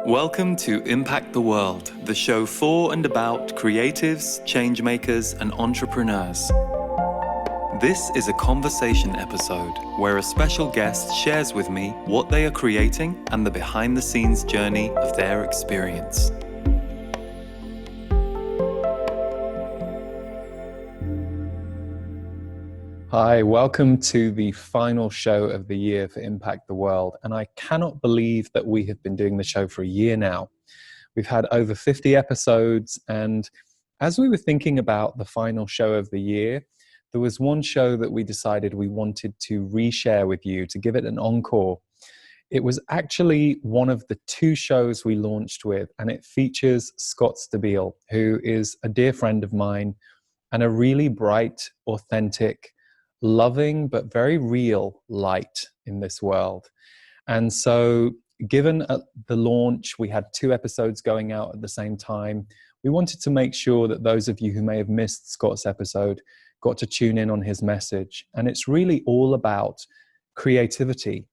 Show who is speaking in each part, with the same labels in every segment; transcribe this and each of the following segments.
Speaker 1: Welcome to Impact the World, the show for and about creatives, changemakers, and entrepreneurs. This is a conversation episode where a special guest shares with me what they are creating and the behind-the-scenes journey of their experience.
Speaker 2: Hi, welcome to the final show of the year for Impact the World. And I cannot believe that we have been doing the show for a year now. We've had over 50 episodes. And as we were thinking about the final show of the year, there was one show that we decided we wanted to reshare with you, to give it an encore. It was actually one of the two shows we launched with, and it features Scott Stabile, who is a dear friend of mine and a really bright, authentic, loving but very real light in this world. And so given the launch, we had 2 episodes going out at the same time. We wanted to make sure that those of you who may have missed Scott's episode got to tune in on his message. And it's really all about creativity,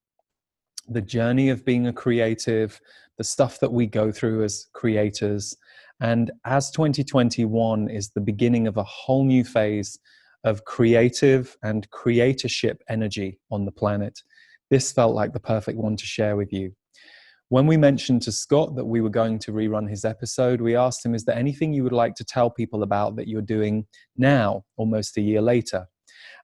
Speaker 2: the journey of being a creative, the stuff that we go through as creators. And as 2021 is the beginning of a whole new phase of creative and creatorship energy on the planet, this felt like the perfect one to share with you. When we mentioned to Scott that we were going to rerun his episode, we asked him, is there anything you would like to tell people about that you're doing now, almost a year later?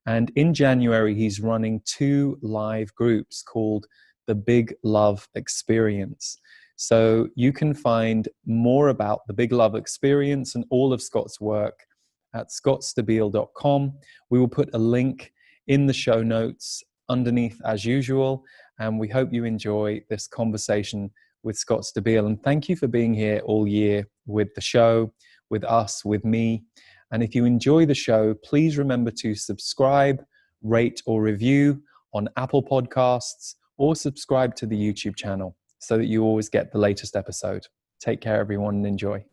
Speaker 2: And in January, he's running 2 live groups called the Big Love Experience. So you can find more about the Big Love Experience and all of Scott's work at scottstabile.com. We will put a link in the show notes underneath as usual, and we hope you enjoy this conversation with Scott Stabile. And thank you for being here all year with the show, with us, with me. And if you enjoy the show, please remember to subscribe, rate, or review on Apple Podcasts, or subscribe to the YouTube channel so that you always get the latest episode. Take care, everyone, and enjoy.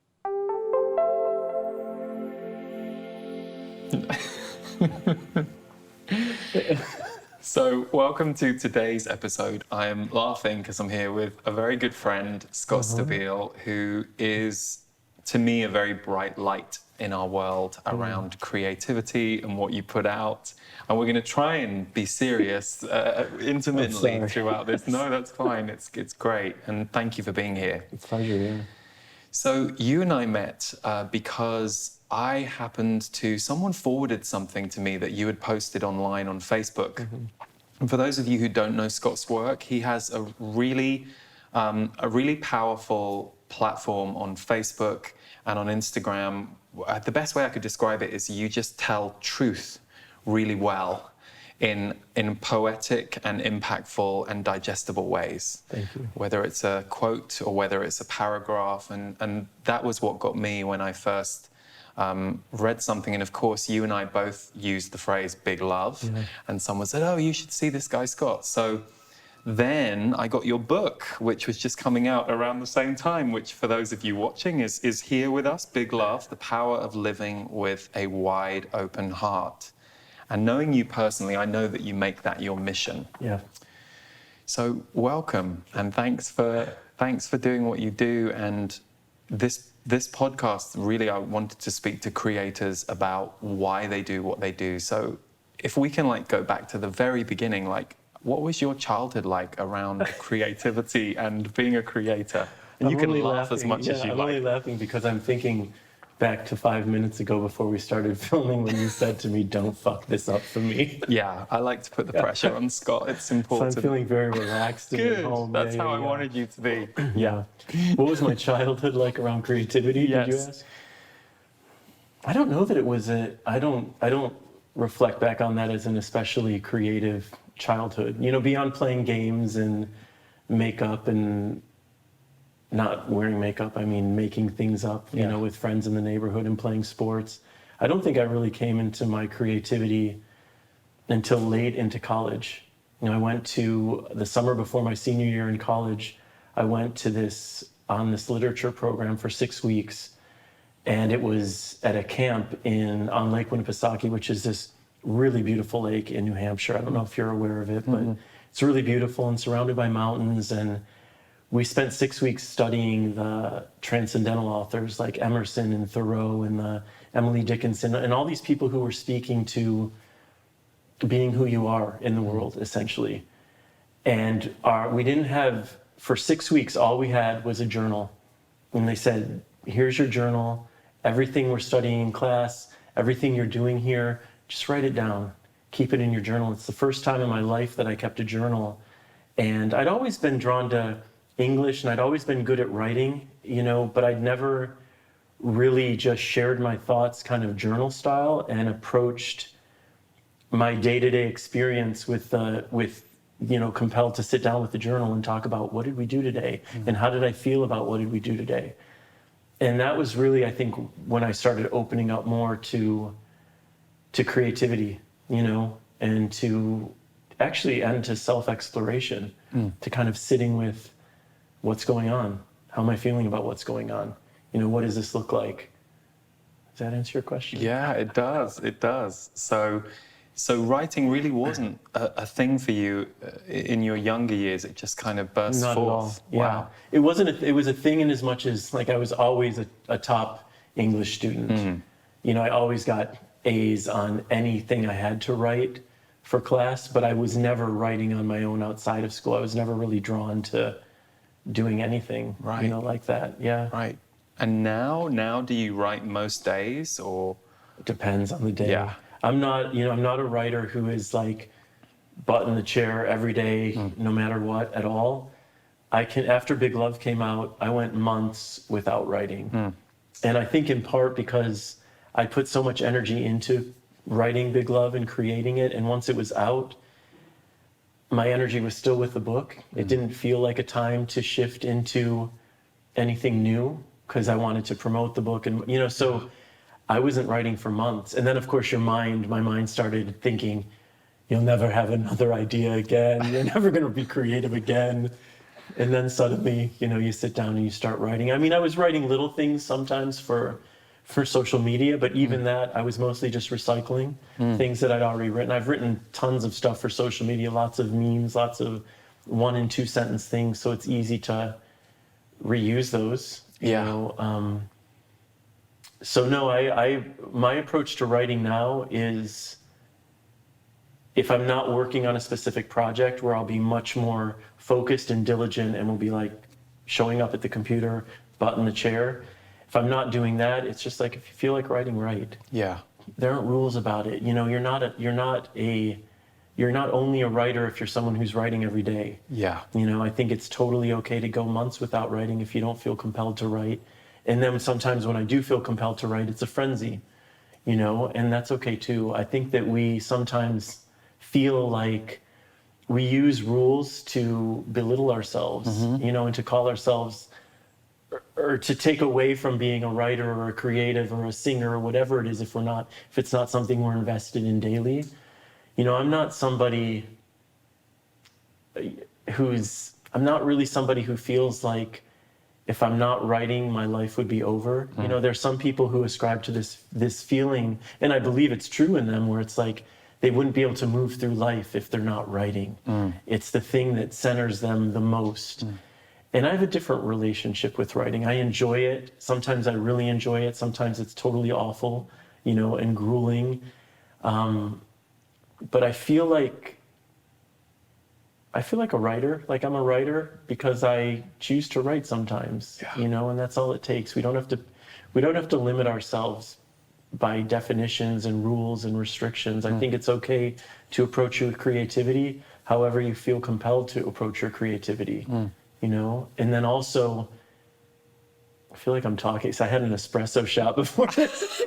Speaker 2: So welcome to today's episode. I am laughing because I'm here with a very good friend, Scott Stabile, who is, to me, a very bright light in our world around creativity and what you put out. And we're going to try and be serious intermittently throughout this. No, that's fine. It's great. And thank you for being here.
Speaker 3: It's a pleasure, yeah.
Speaker 2: So you and I met because someone forwarded something to me that you had posted online on Facebook. Mm-hmm. And for those of you who don't know Scott's work, he has a really powerful platform on Facebook and on Instagram. The best way I could describe it is you just tell truth really well in poetic and impactful and digestible ways.
Speaker 3: Thank you.
Speaker 2: Whether it's a quote or whether it's a paragraph. And that was what got me when I first read something. And of course, you and I both used the phrase big love. Mm-hmm. And someone said, oh, you should see this guy, Scott. So then I got your book, which was just coming out around the same time, which for those of you watching is here with us, Big Love, The Power of Living with a Wide Open Heart. And knowing you personally, I know that you make that your mission.
Speaker 3: Yeah.
Speaker 2: So welcome, and thanks for doing what you do. And this podcast, really, I wanted to speak to creators about why they do what they do. So if we can go back to the very beginning, what was your childhood like around creativity and being a creator? And you can laugh as much as you like.
Speaker 3: I'm only laughing because I'm thinking back to 5 minutes ago before we started filming when you said to me, don't fuck this up for me.
Speaker 2: Yeah, I like to put the pressure on Scott. It's important.
Speaker 3: So I'm feeling very relaxed and
Speaker 2: Good.
Speaker 3: at home.
Speaker 2: That's how I wanted you to be.
Speaker 3: Yeah. What was my childhood like around creativity, did you ask? I don't know that it was I don't reflect back on that as an especially creative childhood. Beyond playing games and makeup and not wearing makeup, I mean making things up, with friends in the neighborhood and playing sports. I don't think I really came into my creativity until late into college. I went to the summer before my senior year in college. I went to this literature program for 6 weeks, and it was at a camp on Lake Winnipesaukee, which is this really beautiful lake in New Hampshire. I don't know if you're aware of it, but it's really beautiful and surrounded by mountains. And we spent 6 weeks studying the transcendental authors like Emerson and Thoreau and Emily Dickinson and all these people who were speaking to being who you are in the world, essentially. And we didn't have, for 6 weeks, all we had was a journal. And they said, here's your journal, everything we're studying in class, everything you're doing here, just write it down, keep it in your journal. It's the first time in my life that I kept a journal. And I'd always been drawn to English and I'd always been good at writing, you know, but I'd never really just shared my thoughts kind of journal style and approached my day-to-day experience with you know, compelled to sit down with the journal and talk about what did we do today and how did I feel about what did we do today. And that was really, I think, when I started opening up more to creativity, you know, and to self-exploration, to kind of sitting with what's going on, how am I feeling about what's going on, you know, what does this look like? Does that answer your question?
Speaker 2: Yeah, it does. It does. So writing really wasn't a thing for you in your younger years. It just kind of burst
Speaker 3: Not
Speaker 2: forth.
Speaker 3: at all. Yeah.
Speaker 2: Wow.
Speaker 3: It wasn't. It was a thing in as much as like I was always a top English student. You know, I always got A's on anything I had to write for class, but I was never writing on my own outside of school. I was never really drawn to doing anything, you know, like that. Yeah.
Speaker 2: Right. And now do you write most days or?
Speaker 3: It depends on the day.
Speaker 2: Yeah.
Speaker 3: I'm not a writer who is like butt in the chair every day, no matter what at all. After Big Love came out, I went months without writing. And I think in part because I put so much energy into writing Big Love and creating it. And once it was out, my energy was still with the book. It didn't feel like a time to shift into anything new because I wanted to promote the book. And, you know, so I wasn't writing for months. And then, of course, my mind started thinking, you'll never have another idea again. You're never going to be creative again. And then suddenly, you know, you sit down and you start writing. I mean, I was writing little things sometimes for social media, but even that, I was mostly just recycling things that I'd already written. I've written tons of stuff for social media, lots of memes, lots of 1 and 2 sentence things. So it's easy to reuse those, you know. So no, my approach to writing now is if I'm not working on a specific project where I'll be much more focused and diligent and will be like showing up at the computer, butt in the chair. If I'm not doing that, it's just like, if you feel like writing, write.
Speaker 2: Yeah.
Speaker 3: There aren't rules about it. You know, you're not only a writer if you're someone who's writing every day.
Speaker 2: Yeah.
Speaker 3: You know, I think it's totally okay to go months without writing if you don't feel compelled to write. And then sometimes when I do feel compelled to write, it's a frenzy, you know, and that's okay too. I think that we sometimes feel like we use rules to belittle ourselves, you know, and to call ourselves, or to take away from being a writer or a creative or a singer or whatever it is if it's not something we're invested in daily. You know, I'm not really somebody who feels like if I'm not writing, my life would be over. You know, there's some people who ascribe to this feeling, and I believe it's true in them, where it's like they wouldn't be able to move through life if they're not writing. It's the thing that centers them the most. And I have a different relationship with writing. I enjoy it. Sometimes I really enjoy it. Sometimes it's totally awful, you know, and grueling. But I feel like a writer. Like I'm a writer because I choose to write sometimes, you know, and that's all it takes. We don't have to limit ourselves by definitions and rules and restrictions. I think it's okay to approach your creativity however you feel compelled to approach your creativity, you know? And then also, I feel like I'm talking, so I had an espresso shot before this.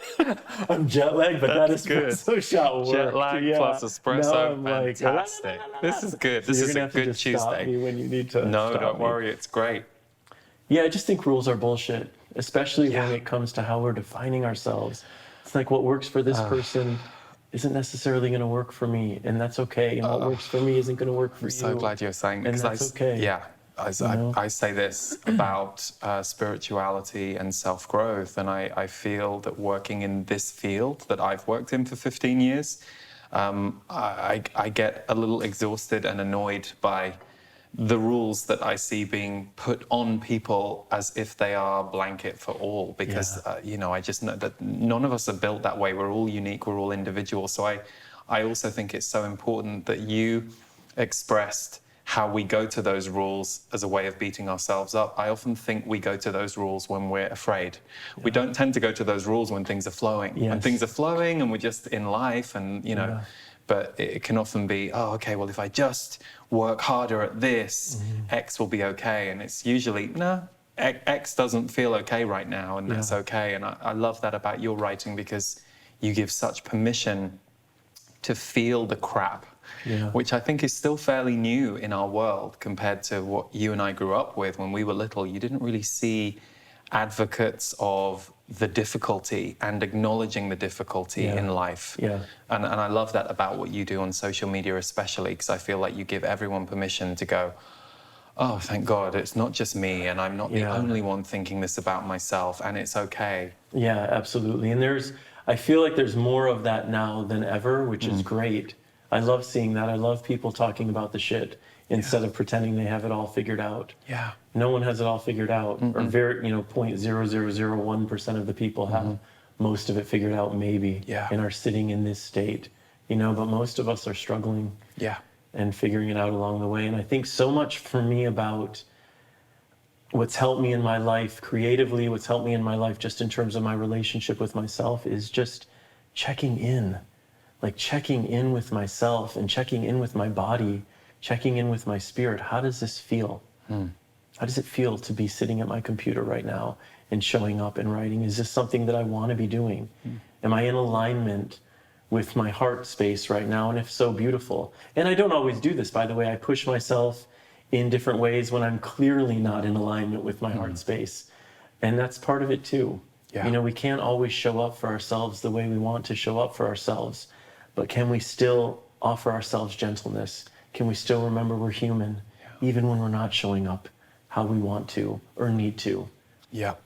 Speaker 3: I'm jet lagged, but
Speaker 2: That's
Speaker 3: that espresso shot worked.
Speaker 2: Jet lag plus espresso,
Speaker 3: Now I'm like,
Speaker 2: fantastic. This is good. This is a good
Speaker 3: Tuesday. Stop me when you need to.
Speaker 2: No,
Speaker 3: stop
Speaker 2: don't
Speaker 3: me.
Speaker 2: worry. It's great.
Speaker 3: Yeah, I just think rules are bullshit, especially when it comes to how we're defining ourselves. It's like what works for this person isn't necessarily going to work for me, and that's okay. And what works for me isn't going to work for you.
Speaker 2: I'm so glad you're saying
Speaker 3: and that's okay.
Speaker 2: Yeah. I say this about spirituality and self-growth, and I feel that working in this field that I've worked in for 15 years, I get a little exhausted and annoyed by the rules that I see being put on people as if they are blanket for all, because I just know that none of us are built that way. We're all unique, we're all individual. So I also think it's so important that you expressed how we go to those rules as a way of beating ourselves up. I often think we go to those rules when we're afraid. We don't tend to go to those rules when things are flowing. When things are flowing and we're just in life, and but it can often be, oh, okay, well, if I just work harder at this, X will be okay. And it's usually, no, X doesn't feel okay right now, and that's okay. And I love that about your writing, because you give such permission to feel the crap, which I think is still fairly new in our world compared to what you and I grew up with when we were little. You didn't really see advocates of the difficulty and acknowledging the difficulty in life. And I love that about what you do on social media, especially because I feel like you give everyone permission to go, oh, thank God, it's not just me, and I'm not the only one thinking this about myself, and it's okay.
Speaker 3: Yeah, absolutely. And I feel like there's more of that now than ever, which is great. I love seeing that. I love people talking about the shit instead of pretending they have it all figured out. No one has it all figured out, or very, 0.0001% of the people have most of it figured out, maybe, and are sitting in this state, but most of us are struggling and figuring it out along the way. And I think so much for me about what's helped me in my life creatively, what's helped me in my life just in terms of my relationship with myself, is just checking in. Like checking in with myself and checking in with my body, checking in with my spirit. How does this feel? How does it feel to be sitting at my computer right now and showing up and writing? Is this something that I want to be doing? Am I in alignment with my heart space right now? And if so, beautiful. And I don't always do this, by the way. I push myself in different ways when I'm clearly not in alignment with my heart space. And that's part of it too. We can't always show up for ourselves the way we want to show up for ourselves. But can we still offer ourselves gentleness? Can we still remember we're human, even when we're not showing up how we want to or need to?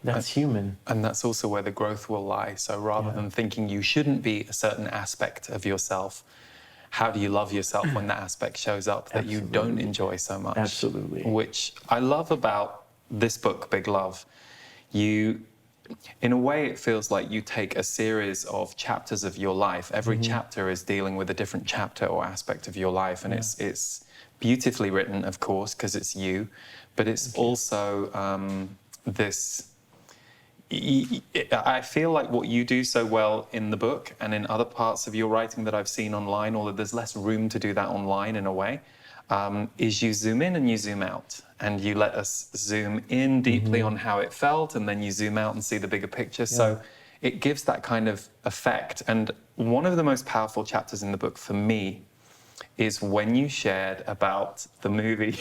Speaker 3: That's human.
Speaker 2: And that's also where the growth will lie. So rather than thinking you shouldn't be a certain aspect of yourself, how do you love yourself when that aspect shows up that you don't enjoy so much?
Speaker 3: Absolutely.
Speaker 2: Which I love about this book, Big Love. In a way, it feels like you take a series of chapters of your life. Every chapter is dealing with a different chapter or aspect of your life. And it's beautifully written, of course, because it's you. But it's also I feel like what you do so well in the book and in other parts of your writing that I've seen online, although there's less room to do that online in a way, is you zoom in and you zoom out. And you let us zoom in deeply on how it felt, and then you zoom out and see the bigger picture. So it gives that kind of effect. And one of the most powerful chapters in the book for me is when you shared about the movie,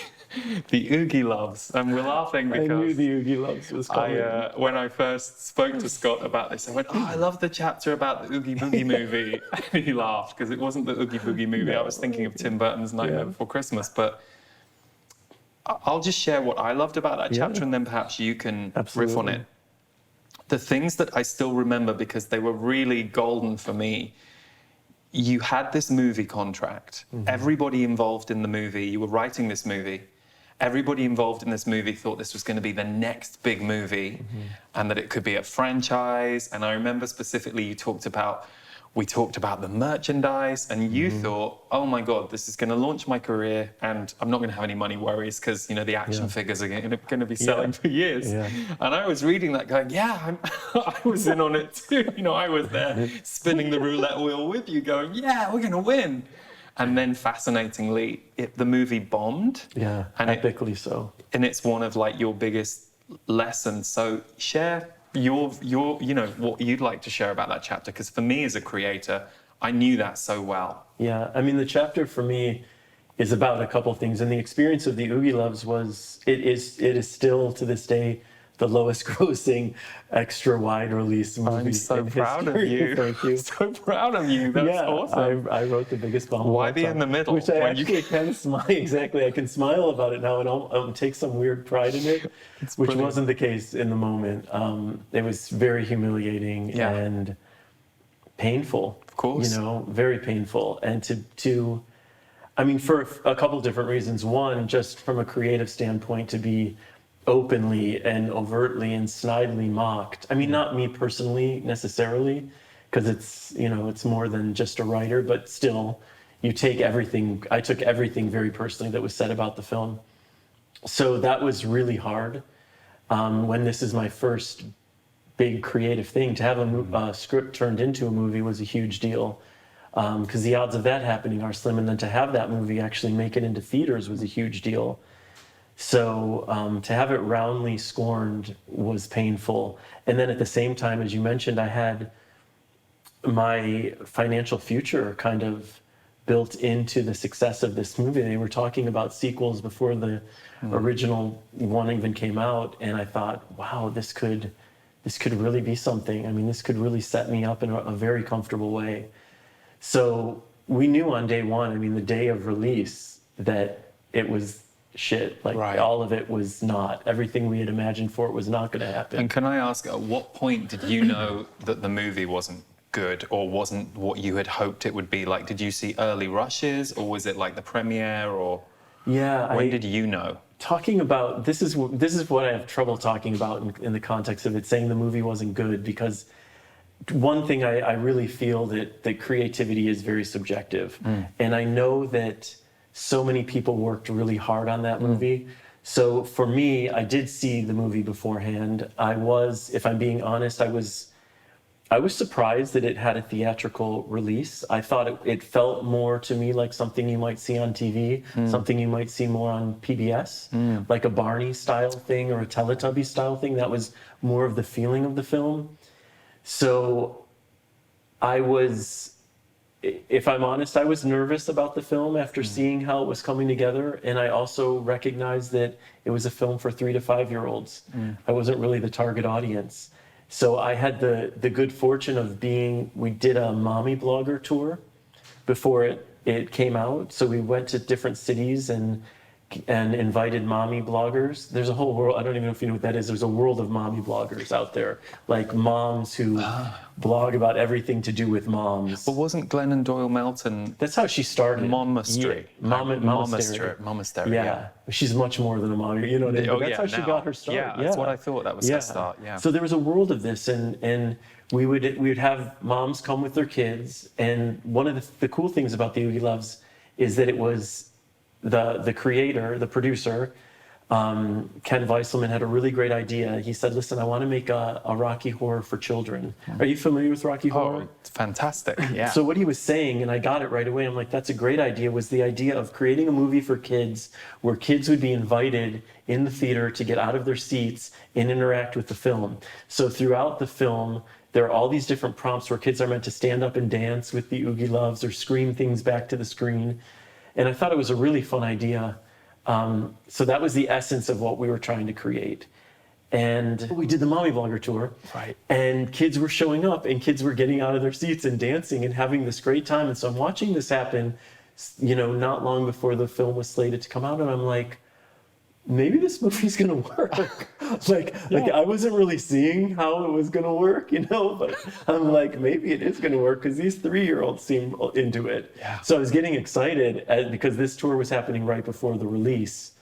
Speaker 2: The Yogi Loves. And we're laughing because
Speaker 3: I knew The Yogi Loves was coming.
Speaker 2: When I first spoke to Scott about this, I went, oh, I love the chapter about the Oogie Boogie movie. And he laughed because it wasn't the Oogie Boogie movie. No. I was thinking of Tim Burton's Nightmare Before Christmas. But I'll just share what I loved about that chapter, and then perhaps you can riff on it. The things that I still remember, because they were really golden for me. You had this movie contract. Everybody involved in the movie, you were writing this movie. Everybody involved in this movie thought this was going to be the next big movie, and that it could be a franchise. And I remember specifically we talked about the merchandise, and you thought, oh my God, this is going to launch my career, and I'm not going to have any money worries because, the action figures are going to be selling for years. And I was reading that going, I was in on it too. I was there spinning the roulette wheel with you going, we're going to win. And then fascinatingly, the movie bombed.
Speaker 3: And epically so.
Speaker 2: And it's one of your biggest lessons. So share your what you'd like to share about that chapter, because for me as a creator, I knew that so well.
Speaker 3: I mean, the chapter for me is about a couple things, and the experience of the Yogi Loves it is still to this day the lowest grossing extra wide release movie.
Speaker 2: I'm so proud of you.
Speaker 3: Thank you.
Speaker 2: So proud of you. That's awesome.
Speaker 3: I wrote the biggest bomb.
Speaker 2: Why be in the middle?
Speaker 3: Which I actually can smile. Exactly. I can smile about it now and I'll take some weird pride in it, which wasn't the case in the moment. It was very humiliating and painful.
Speaker 2: Of course.
Speaker 3: Very painful. And I mean, for a couple different reasons. One, just from a creative standpoint, to be openly and overtly and snidely mocked. I mean, not me personally necessarily, because it's more than just a writer, but still, I took everything very personally that was said about the film. So that was really hard. When this is my first big creative thing, to have a script turned into a movie was a huge deal. Because the odds of that happening are slim, and then to have that movie actually make it into theaters was a huge deal. So to have it roundly scorned was painful. And then at the same time, as you mentioned, I had my financial future kind of built into the success of this movie. They were talking about sequels before the original one even came out, and I thought, wow, this could really be something. I mean, this could really set me up in a very comfortable way. So we knew on day one, I mean, the day of release, that it was shit. Like, all of it was not. Everything we had imagined for it was not going to happen.
Speaker 2: And can I ask, at what point did you know that the movie wasn't good or wasn't what you had hoped it would be? Like, did you see early rushes, or was it like the premiere, or when did you know?
Speaker 3: Talking about this is what I have trouble talking about in the context of it, saying the movie wasn't good, because one thing I really feel that creativity is very subjective, and I know that so many people worked really hard on that movie. So for me, I did see the movie beforehand. If I'm being honest, I was surprised that it had a theatrical release. I thought it felt more to me like something you might see on TV, something you might see more on PBS, like a Barney style thing or a Teletubby style thing. That was more of the feeling of the film. So if I'm honest, I was nervous about the film after seeing how it was coming together. And I also recognized that it was a film for 3 to 5 year olds. I wasn't really the target audience. So I had the good fortune of we did a mommy blogger tour before it came out. So we went to different cities and invited mommy bloggers. There's a whole world, I don't even know if you know what that is. There's a world of mommy bloggers out there, like moms who blog about everything to do with moms.
Speaker 2: But wasn't Glennon Doyle Melton...
Speaker 3: That's how she started.
Speaker 2: Momastery.
Speaker 3: Momastery. Yeah. She's much more than a mommy, you know what I mean? That's how she got her start.
Speaker 2: Yeah, that's what I thought. That was her start, yeah.
Speaker 3: So there was a world of this, and we would have moms come with their kids, and one of the cool things about the Yogi Loves is that it was the creator, the producer, Ken Weisselman, had a really great idea. He said, listen, I want to make a Rocky Horror for children. Are you familiar with Rocky Horror?
Speaker 2: It's fantastic, yeah.
Speaker 3: So what he was saying, and I got it right away, I'm like, that's a great idea, was the idea of creating a movie for kids where kids would be invited in the theater to get out of their seats and interact with the film. So throughout the film, there are all these different prompts where kids are meant to stand up and dance with the Yogi Loves or scream things back to the screen. And I thought it was a really fun idea. So that was the essence of what we were trying to create. And we did the mommy blogger tour.
Speaker 2: Right.
Speaker 3: And kids were showing up, and kids were getting out of their seats and dancing and having this great time. And so I'm watching this happen, not long before the film was slated to come out. And I'm like, maybe this movie's gonna work. like I wasn't really seeing how it was gonna work, but I'm like, maybe it is gonna work, because these 3-year-olds seem into it.
Speaker 2: Yeah.
Speaker 3: So I was getting excited because this tour was happening right before the release.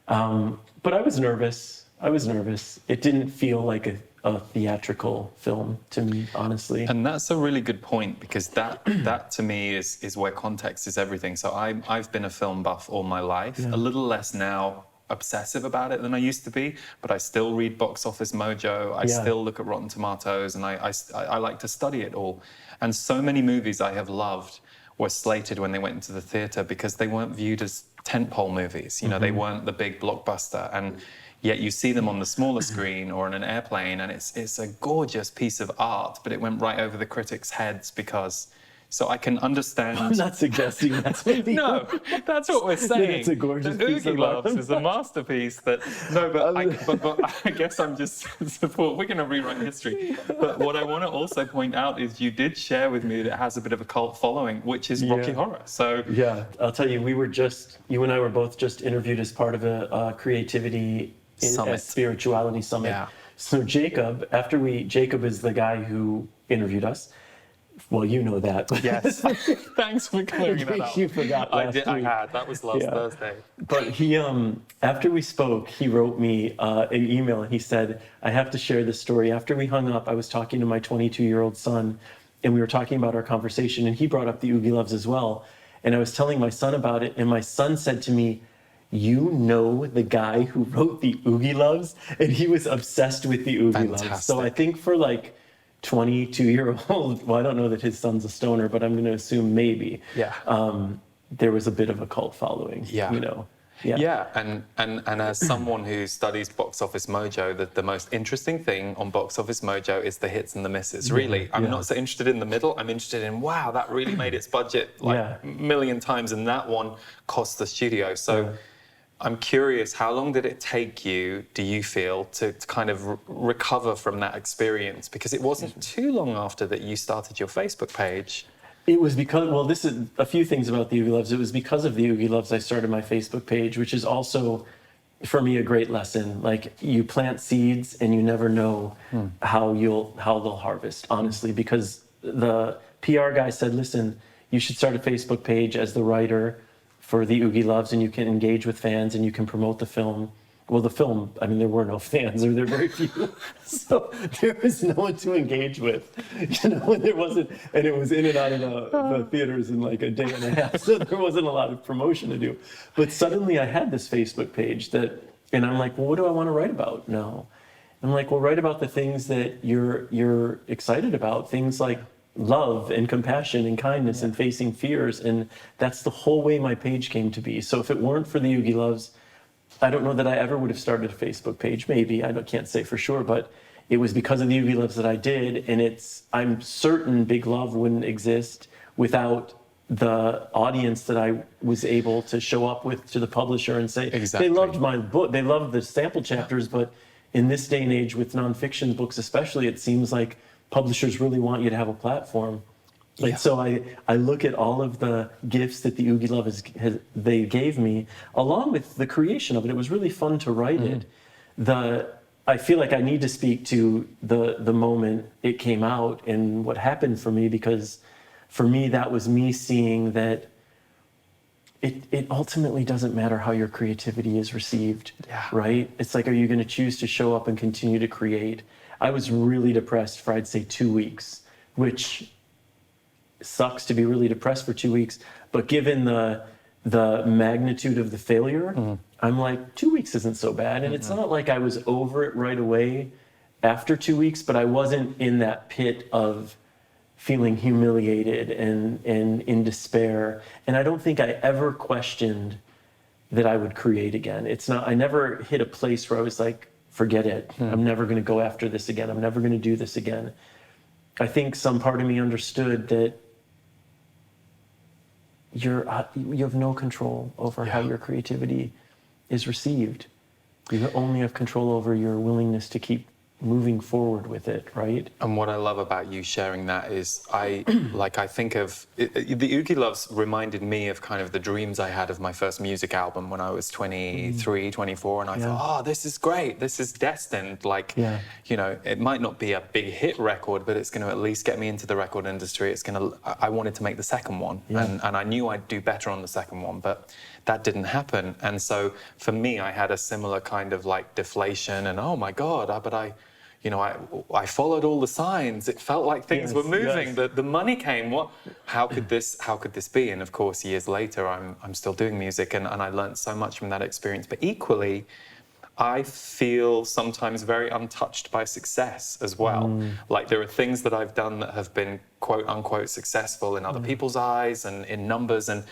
Speaker 3: But I was nervous. It didn't feel like a theatrical film to me, honestly.
Speaker 2: And that's a really good point, because that to me is where context is everything. So I've been a film buff all my life, a little less now obsessive about it than I used to be, but I still read Box Office Mojo. I still look at Rotten Tomatoes, and I like to study it all. And so many movies I have loved were slated when they went into the theater because they weren't viewed as tentpole movies. They weren't the big blockbuster, and yet you see them on the smaller screen or on an airplane, and it's a gorgeous piece of art, but it went right over the critics' heads because... So I can understand...
Speaker 3: I'm not suggesting that's what
Speaker 2: No, that's what we're saying.
Speaker 3: It's a gorgeous piece of
Speaker 2: art.
Speaker 3: art.
Speaker 2: Is a masterpiece that... No, but I guess I'm just support. We're going to rewrite history. But what I want to also point out is you did share with me that it has a bit of a cult following, which is Rocky Horror. So
Speaker 3: yeah, I'll tell you, you and I were both just interviewed as part of a creativity
Speaker 2: summit.
Speaker 3: Spirituality summit.
Speaker 2: Yeah.
Speaker 3: So Jacob is the guy who interviewed us. Well, you know that.
Speaker 2: Yes. Thanks for clearing that up.
Speaker 3: You forgot last week.
Speaker 2: I had. That was last Thursday.
Speaker 3: But he, after we spoke, he wrote me an email and he said, I have to share this story. After we hung up, I was talking to my 22-year-old son and we were talking about our conversation and he brought up the Yogi Loves as well. And I was telling my son about it and my son said to me, you know the guy who wrote the Yogi Loves? And he was obsessed with the Yogi Loves. So I think for like 22-year-old, well, I don't know that his son's a stoner, but I'm going to assume maybe. There was a bit of a cult following, you know.
Speaker 2: Yeah, and as someone who studies Box Office Mojo, the most interesting thing on Box Office Mojo is the hits and the misses, really. I'm not so interested in the middle, I'm interested in, wow, that really made its budget like a million times, and that one cost the studio. So I'm curious, how long did it take you, do you feel, to kind of recover from that experience? Because it wasn't too long after that you started your Facebook page.
Speaker 3: It was because, well, this is a few things about the Yogi Loves. It was because of the Yogi Loves I started my Facebook page, which is also, for me, a great lesson. Like, you plant seeds and you never know how they'll harvest, honestly, because the PR guy said, listen, you should start a Facebook page as the writer for the Yogi Loves, and you can engage with fans and you can promote the film. Well, the film, I mean, there were no fans, or there were very few. So there was no one to engage with, you know, and there wasn't, and it was in and out of the theaters in like a day and a half. So there wasn't a lot of promotion to do. But suddenly I had this Facebook page and I'm like, well, what do I want to write about now? I'm like, well, write about the things that you're excited about, things like love and compassion and kindness and facing fears. And that's the whole way my page came to be. So if it weren't for the Yogi Loves, I don't know that I ever would have started a Facebook page. Maybe, I can't say for sure, but it was because of the Yogi Loves that I did. And I'm certain Big Love wouldn't exist without the audience that I was able to show up with to the publisher and say, they loved my book, they loved the sample chapters, but in this day and age with nonfiction books especially, it seems like publishers really want you to have a platform. So I look at all of the gifts that the Yogi Love they gave me, along with the creation of it. It was really fun to write it. I feel like I need to speak to the moment it came out and what happened for me, because for me, that was me seeing that it ultimately doesn't matter how your creativity is received, right? It's like, are you going to choose to show up and continue to create? I was really depressed for, I'd say, 2 weeks, which sucks to be really depressed for 2 weeks. But given the magnitude of the failure, I'm like, 2 weeks isn't so bad. And it's not like I was over it right away after 2 weeks, but I wasn't in that pit of feeling humiliated and in despair. And I don't think I ever questioned that I would create again. I never hit a place where I was like, forget it. I'm never going to go after this again. I'm never going to do this again. I think some part of me understood that you have no control over how your creativity is received. You only have control over your willingness to keep moving forward with it, right?
Speaker 2: And what I love about you sharing that is I think of the Yogi Loves reminded me of kind of the dreams I had of my first music album when I was 23, 24, and I thought, oh, this is great, this is destined. Like, you know, it might not be a big hit record, but it's going to at least get me into the record industry. I wanted to make the second one, and I knew I'd do better on the second one, but that didn't happen. And so for me, I had a similar kind of like deflation and, oh my God, I followed all the signs. It felt like things were moving. The money came. How could this be? And of course, years later, I'm still doing music, and I learned so much from that experience. But equally, I feel sometimes very untouched by success as well. Like, there are things that I've done that have been quote unquote successful in other people's eyes and in numbers, and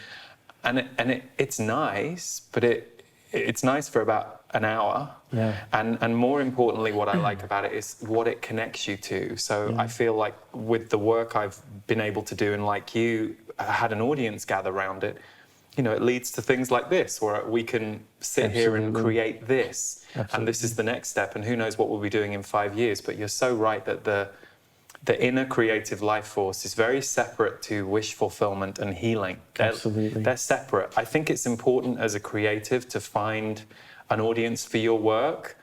Speaker 2: it's nice, but it's nice for about an hour. And more importantly, what I like about it is what it connects you to. So I feel like with the work I've been able to do, and like you had an audience gather around it, you know, it leads to things like this, where we can sit here and create this. And this is the next step, and who knows what we'll be doing in 5 years. But you're so right that the inner creative life force is very separate to wish fulfillment and healing. They're separate. I think it's important as a creative to find an audience for your work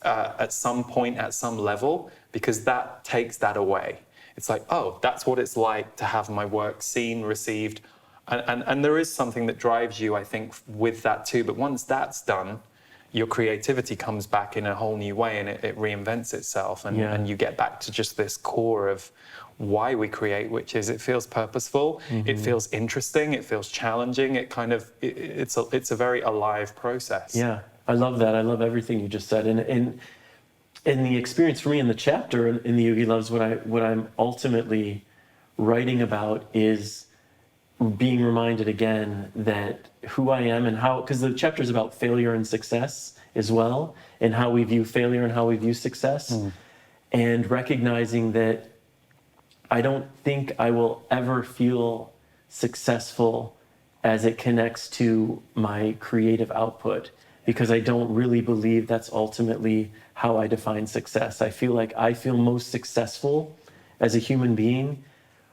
Speaker 2: at some point, at some level, because that takes that away. it's like, oh, that's what it's like to have my work seen, received. And there is something that drives you, I think, with that too. But once that's done, your creativity comes back in a whole new way, and it reinvents itself. And you get back to just this core of why we create, which is it feels purposeful, it feels interesting, it feels challenging. It kind of, it's a very alive process.
Speaker 3: Yeah, I love that. I love everything you just said. And the experience for me in the chapter in the Yogi Loves, what I'm ultimately writing about is being reminded again that who I am and how, because the chapter is about failure and success as well, and how we view failure and how we view success, and recognizing that I don't think I will ever feel successful as it connects to my creative output, because I don't really believe that's ultimately how I define success. I feel like I feel most successful as a human being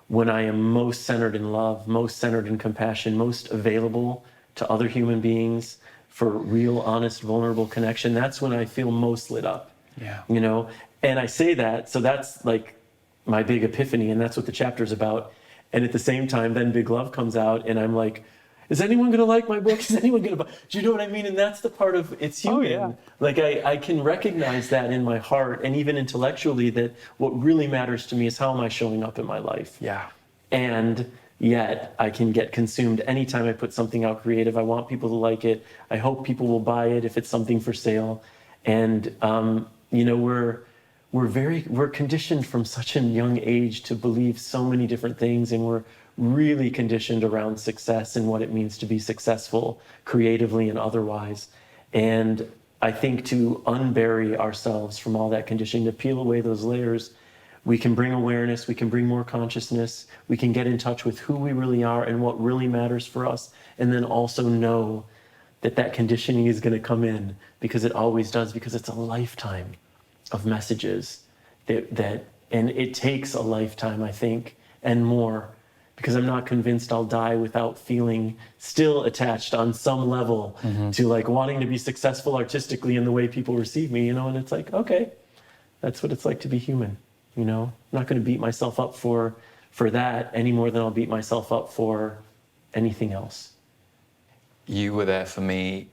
Speaker 3: when I am most centered in love, most centered in compassion, most available to other human beings for real, honest, vulnerable connection. That's when I feel most lit up.
Speaker 2: Yeah.
Speaker 3: You know, and I say that, so that's like my big epiphany, and that's what the chapter's about. And at the same time, then Big Love comes out, and I'm like, is anyone gonna like my book? Is anyone gonna buy? Do you know what I mean? And that's the part of it's human.
Speaker 2: Oh, yeah.
Speaker 3: Like I can recognize that in my heart, and even intellectually, that what really matters to me is how am I showing up in my life.
Speaker 2: Yeah.
Speaker 3: And yet I can get consumed anytime I put something out creative. I want people to like it. I hope people will buy it if it's something for sale. And you know, we're conditioned from such a young age to believe so many different things, and we're really conditioned around success and what it means to be successful creatively and otherwise. And I think to unbury ourselves from all that conditioning, to peel away those layers, we can bring awareness, we can bring more consciousness, we can get in touch with who we really are and what really matters for us, and then also know that that conditioning is going to come in, because it always does, because it's a lifetime of messages that and it takes a lifetime, I think, and more, because I'm not convinced I'll die without feeling still attached on some level to like wanting to be successful artistically in the way people receive me, you know. And it's like, okay, that's what it's like to be human, you know. I'm not going to beat myself up for that any more than I'll beat myself up for anything else.
Speaker 2: You were there for me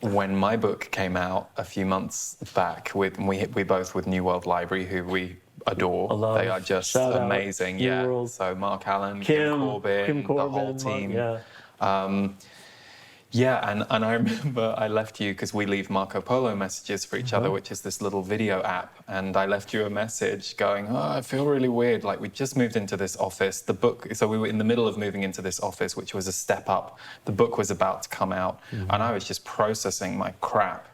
Speaker 2: when my book came out a few months back. We both with New World Library, who we adore. They are just
Speaker 3: Shout
Speaker 2: amazing.
Speaker 3: out.
Speaker 2: Yeah.
Speaker 3: World.
Speaker 2: So Mark Allen, Kim Corbin, the whole team. And I remember I left you, because we leave Marco Polo messages for each other, which is this little video app. And I left you a message going, oh, I feel really weird. Like, we just moved into this office. The book, so we were in the middle of moving into this office, which was a step up. The book was about to come out. And I was just processing my crap.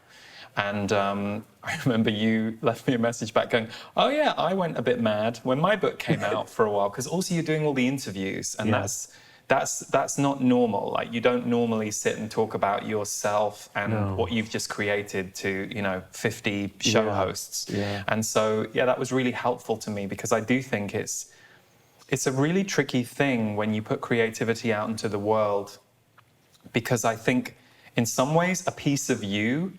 Speaker 2: And I remember you left me a message back going, oh yeah, I went a bit mad when my book came out for a while, because also you're doing all the interviews, and that's not normal. Like, you don't normally sit and talk about yourself and what you've just created to, you know, 50 show hosts. And so, that was really helpful to me, because I do think it's a really tricky thing when you put creativity out into the world, because I think in some ways a piece of you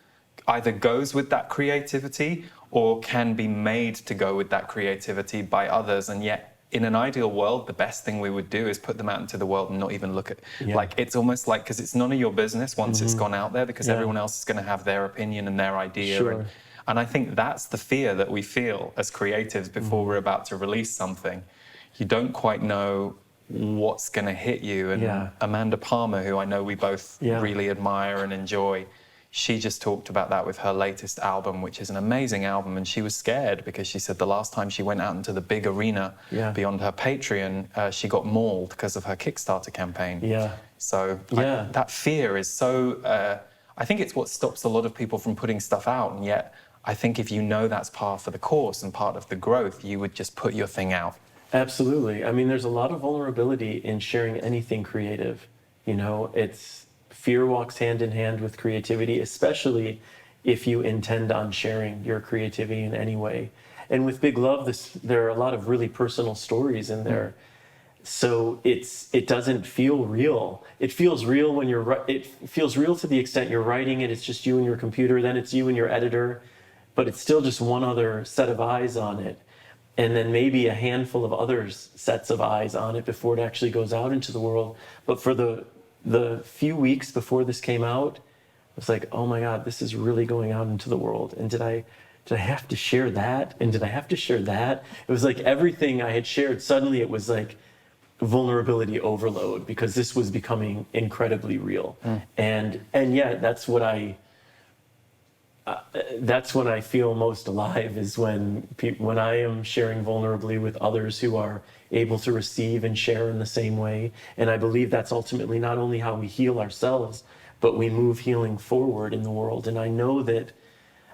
Speaker 2: either goes with that creativity or can be made to go with that creativity by others. And yet, in an ideal world, the best thing we would do is put them out into the world and not even look at like, it's almost like, because it's none of your business once it's gone out there, because everyone else is going to have their opinion and their idea. And I think that's the fear that we feel as creatives before we're about to release something. You don't quite know what's going to hit you. And Amanda Palmer, who I know we both really admire and enjoy, she just talked about that with her latest album, which is an amazing album. And she was scared, because she said the last time she went out into the big arena beyond her Patreon, she got mauled because of her Kickstarter campaign. So that fear is so, I think it's what stops a lot of people from putting stuff out. And yet, I think if you know that's part of the course and part of the growth, you would just put your thing out.
Speaker 3: Absolutely. I mean, there's a lot of vulnerability in sharing anything creative. You know, fear walks hand in hand with creativity, especially if you intend on sharing your creativity in any way. And with Big Love, there are a lot of really personal stories in there. So it doesn't feel real. It feels real when it feels real to the extent you're writing it. It's just you and your computer. Then it's you and your editor, but it's still just one other set of eyes on it. and then maybe a handful of others sets of eyes on it before it actually goes out into the world. But for the few weeks before this came out, I was like, oh my God, this is really going out into the world. And did I have to share that? And did I have to share that? It was like everything I had shared, suddenly it was like vulnerability overload, because this was becoming incredibly real. And yeah, that's when I feel most alive, is when I am sharing vulnerably with others who are able to receive and share in the same way. And I believe that's ultimately not only how we heal ourselves, but we move healing forward in the world. And I know that,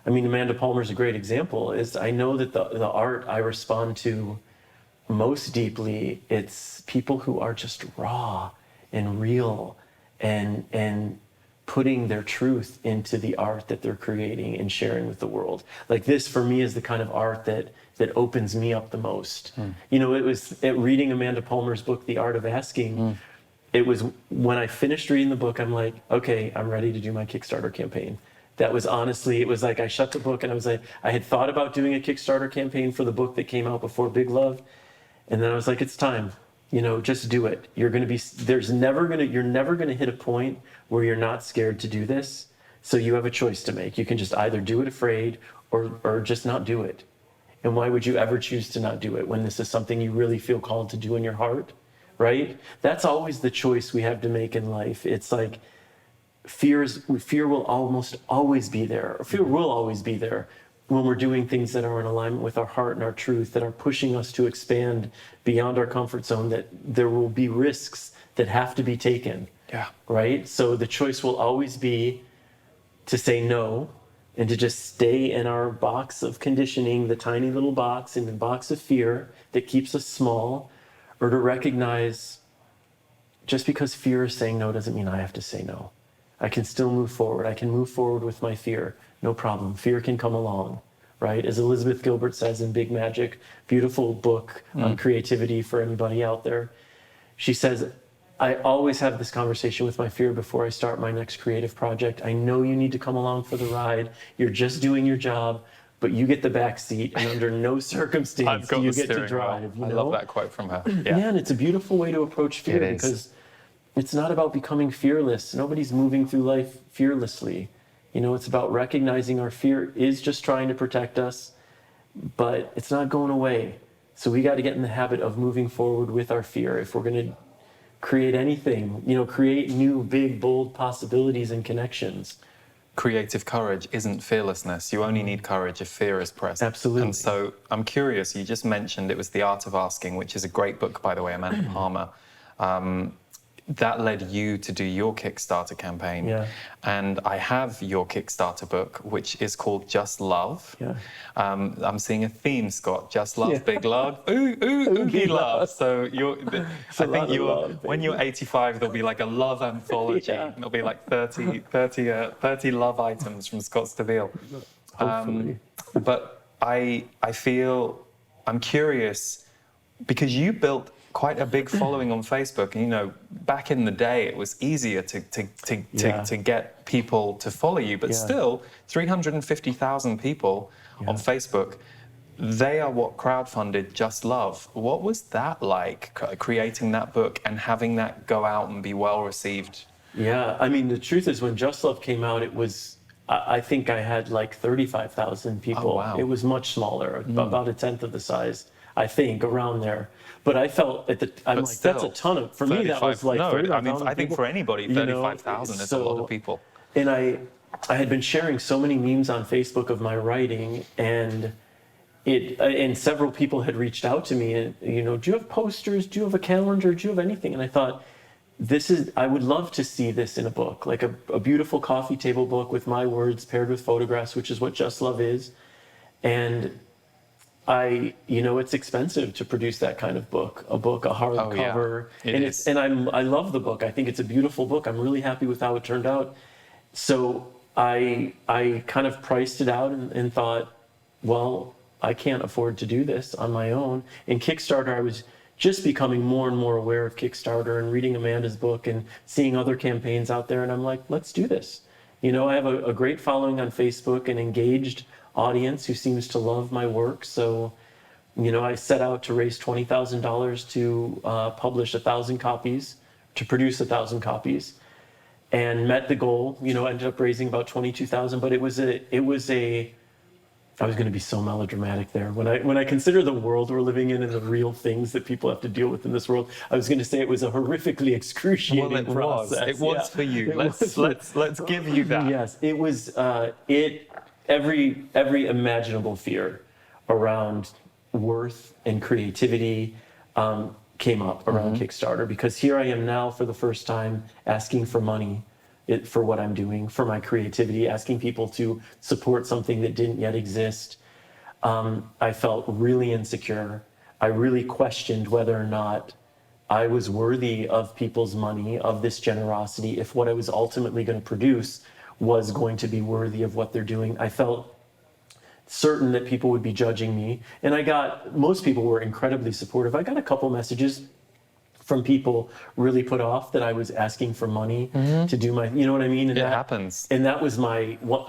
Speaker 3: I mean, Amanda Palmer's a great example, is I know that the art I respond to most deeply, it's people who are just raw and real and putting their truth into the art that they're creating and sharing with the world. Like this, for me, is the kind of art that opens me up the most. You know, it was reading Amanda Palmer's book, The Art of Asking. It was when I finished reading the book, I'm like, okay, I'm ready to do my Kickstarter campaign. That was honestly, it was like I shut the book and I was like, I had thought about doing a Kickstarter campaign for the book that came out before Big Love. And then I was like, it's time, you know, just do it. You're never gonna hit a point where you're not scared to do this. So you have a choice to make. You can just either do it afraid or just not do it. And why would you ever choose to not do it when this is something you really feel called to do in your heart, right? That's always the choice we have to make in life. It's like, fear will almost always be there. Fear will always be there when we're doing things that are in alignment with our heart and our truth, that are pushing us to expand beyond our comfort zone, that there will be risks that have to be taken.
Speaker 2: Yeah.
Speaker 3: Right? So the choice will always be to say no and to just stay in our box of conditioning, the tiny little box, in the box of fear that keeps us small, or to recognize just because fear is saying no doesn't mean I have to say no. I can still move forward. I can move forward with my fear. No problem. Fear can come along, right? As Elizabeth Gilbert says in Big Magic, beautiful book on creativity for anybody out there. She says, I always have this conversation with my fear before I start my next creative project. I know you need to come along for the ride. You're just doing your job, but you get the back seat, and under no circumstance do you get to drive. You know?
Speaker 2: I love that quote from her.
Speaker 3: Yeah, and it's a beautiful way to approach fear, because it's not about becoming fearless. Nobody's moving through life fearlessly. You know, it's about recognizing our fear is just trying to protect us, but it's not going away. So we got to get in the habit of moving forward with our fear. If we're going to create anything, you know, create new, big, bold possibilities and connections.
Speaker 2: Creative courage isn't fearlessness. You only need courage if fear is present.
Speaker 3: Absolutely.
Speaker 2: And so I'm curious, you just mentioned it was The Art of Asking, which is a great book, by the way, Amanda Palmer. That led you to do your Kickstarter campaign. Yeah. And I have your Kickstarter book, which is called Just Love. Yeah. I'm seeing a theme, Scott. Just Love, Big Love, Oogie Love. So I think when you're 85, there'll be like a love anthology. Yeah. There'll be like 30 love items from Scott Stabile.
Speaker 3: Hopefully.
Speaker 2: But I'm curious, because you built quite a big following on Facebook, and you know, back in the day, it was easier to get people to follow you. But still, 350,000 people on Facebook. They are what crowdfunded Just Love. What was that like, creating that book and having that go out and be well received?
Speaker 3: Yeah, I mean, the truth is, when Just Love came out, it was, I think I had like 35,000 people. Oh, wow. It was much smaller, about a tenth of the size, I think, around there. But I felt I'm like, still, that's a ton of, for me, that was like 35,000
Speaker 2: I think for anybody, 35,000 is a lot of people.
Speaker 3: And I had been sharing so many memes on Facebook of my writing, and several people had reached out to me, and, you know, do you have posters? Do you have a calendar? Do you have anything? And I thought, I would love to see this in a book, like a beautiful coffee table book with my words paired with photographs, which is what Just Love is. And it's expensive to produce that kind of book, a hardcover. I love the book. I think it's a beautiful book. I'm really happy with how it turned out. So I kind of priced it out and thought, well, I can't afford to do this on my own. In Kickstarter, I was just becoming more and more aware of Kickstarter and reading Amanda's book and seeing other campaigns out there. And I'm like, let's do this. You know, I have a great following on Facebook, an engaged audience who seems to love my work. So I set out to raise $20,000 to publish 1,000 copies, to produce 1,000 copies, and met the goal. Ended up raising about 22,000. But it was a. I was going to be so melodramatic there. When I consider the world we're living in and the real things that people have to deal with in this world, I was going to say it was a horrifically excruciating process.
Speaker 2: It was for you. Let's give you that.
Speaker 3: Yes, it was. Every imaginable fear around worth and creativity came up around Kickstarter, because here I am now for the first time asking for money for what I'm doing, for my creativity, asking people to support something that didn't yet exist. I felt really insecure. I really questioned whether or not I was worthy of people's money, of this generosity, if what I was ultimately going to produce was going to be worthy of what they're doing. I felt certain that people would be judging me. And most people were incredibly supportive. I got a couple messages from people really put off that I was asking for money to do my, you know what I mean? And
Speaker 2: it happens.
Speaker 3: And that was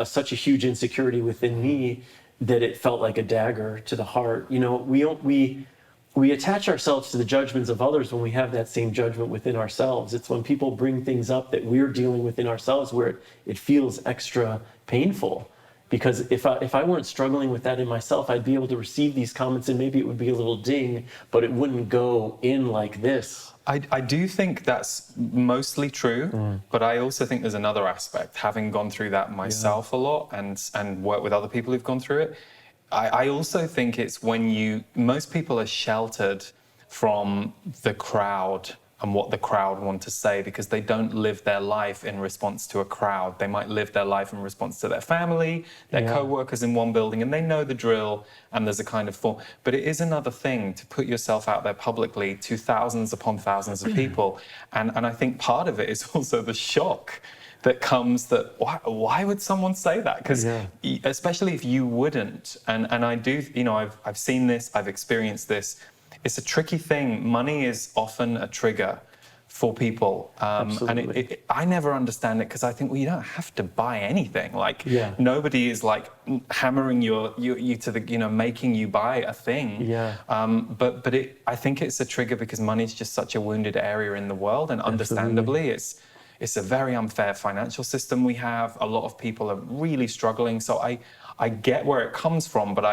Speaker 3: such a huge insecurity within me that it felt like a dagger to the heart. We attach ourselves to the judgments of others when we have that same judgment within ourselves. It's when people bring things up that we're dealing with in ourselves where it feels extra painful. Because if I weren't struggling with that in myself, I'd be able to receive these comments and maybe it would be a little ding, but it wouldn't go in like this.
Speaker 2: I do think that's mostly true, but I also think there's another aspect. Having gone through that myself a lot and worked with other people who've gone through it, I also think it's when most people are sheltered from the crowd and what the crowd want to say, because they don't live their life in response to a crowd. They might live their life in response to their family, their co-workers in one building, and they know the drill, and there's a kind of form. But it is another thing to put yourself out there publicly to thousands upon thousands of people. And I think part of it is also the shock that comes that, why would someone say that? Because especially if you wouldn't, and I do, I've seen this, I've experienced this. It's a tricky thing. Money is often a trigger for people. And I never understand it, because I think, you don't have to buy anything. Nobody is hammering you to the, making you buy a thing. But I think it's a trigger because money is just such a wounded area in the world. And understandably, it's a very unfair financial system we have. A lot of people are really struggling. So I get where it comes from, but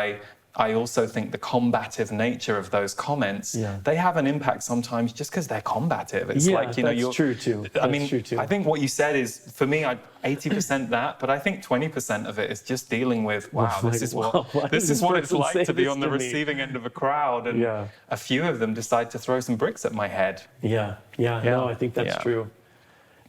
Speaker 2: I also think the combative nature of those comments, they have an impact sometimes just because they're combative. It's
Speaker 3: that's true too.
Speaker 2: I think what you said is, for me, 80% that, but I think 20% of it is just dealing with, this is what it's like to be on the receiving end of a crowd, and a few of them decide to throw some bricks at my head.
Speaker 3: No, I think that's true.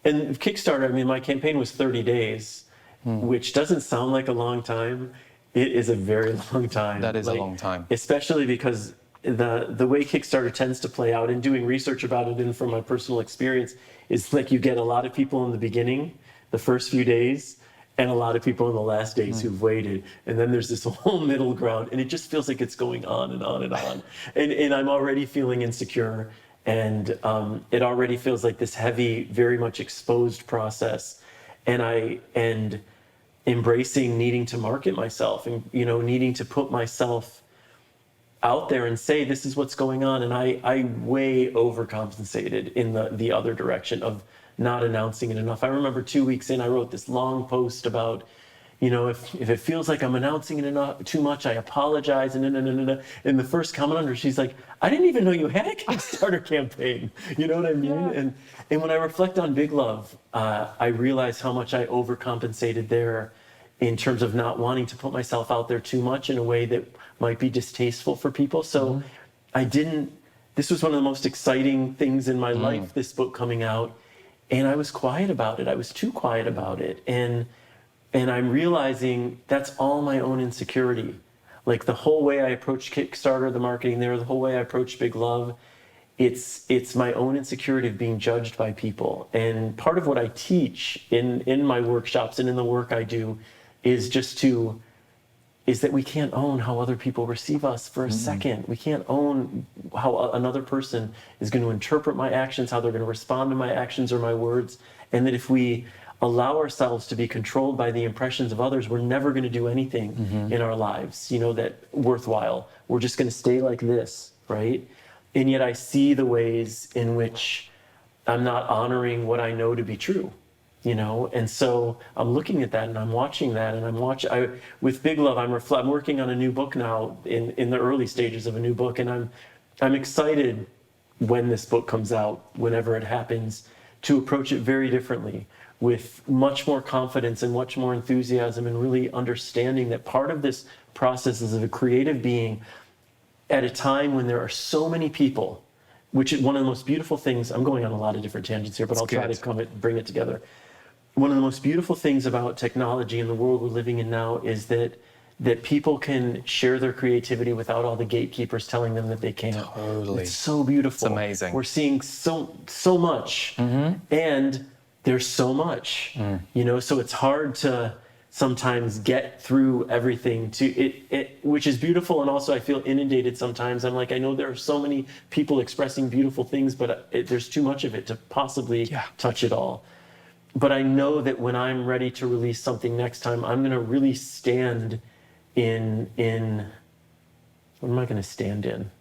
Speaker 3: And Kickstarter, my campaign was 30 days, which doesn't sound like a long time. It is a very long time.
Speaker 2: That is a long time.
Speaker 3: Especially because the way Kickstarter tends to play out, and doing research about it and from my personal experience, is you get a lot of people in the beginning, the first few days, and a lot of people in the last days who've waited. And then there's this whole middle ground, and it just feels like it's going on and on and on. And I'm already feeling insecure, and it already feels like this heavy, very much exposed process. And embracing needing to market myself and, needing to put myself out there and say, this is what's going on. And I way overcompensated in the other direction of not announcing it enough. I remember 2 weeks in, I wrote this long post about, if it feels like I'm announcing it too much, I apologize. And the first comment under, she's like, I didn't even know you had a Kickstarter campaign. You know what I mean? And when I reflect on Big Love, I realize how much I overcompensated there in terms of not wanting to put myself out there too much in a way that might be distasteful for people. So this was one of the most exciting things in my life, this book coming out. And I was quiet about it. I was too quiet about it. And I'm realizing that's all my own insecurity. The whole way I approached Kickstarter, the marketing there, the whole way I approached Big Love, it's my own insecurity of being judged by people. And part of what I teach in my workshops and in the work I do is that we can't own how other people receive us for a second. We can't own how another person is going to interpret my actions, how they're going to respond to my actions or my words. And that if we allow ourselves to be controlled by the impressions of others, we're never going to do anything in our lives, that worthwhile. We're just going to stay like this, right? And yet I see the ways in which I'm not honoring what I know to be true, And so I'm looking at that and I'm watching that, and with Big Love, I'm working on a new book now, in the early stages of a new book, and I'm excited when this book comes out, whenever it happens, to approach it very differently, with much more confidence and much more enthusiasm, and really understanding that part of this process is of a creative being at a time when there are so many people, which is one of the most beautiful things. I'm going on a lot of different tangents here, but I'll try to bring it together. One of the most beautiful things about technology and the world we're living in now is that people can share their creativity without all the gatekeepers telling them that they can't.
Speaker 2: Totally.
Speaker 3: It's so beautiful.
Speaker 2: It's amazing.
Speaker 3: We're seeing so much, and there's so much, so it's hard to sometimes get through everything which is beautiful. And also I feel inundated sometimes. I'm like, I know there are so many people expressing beautiful things, but there's too much of it to possibly touch it all. But I know that when I'm ready to release something next time, I'm going to really stand in what am I going to stand in? I'm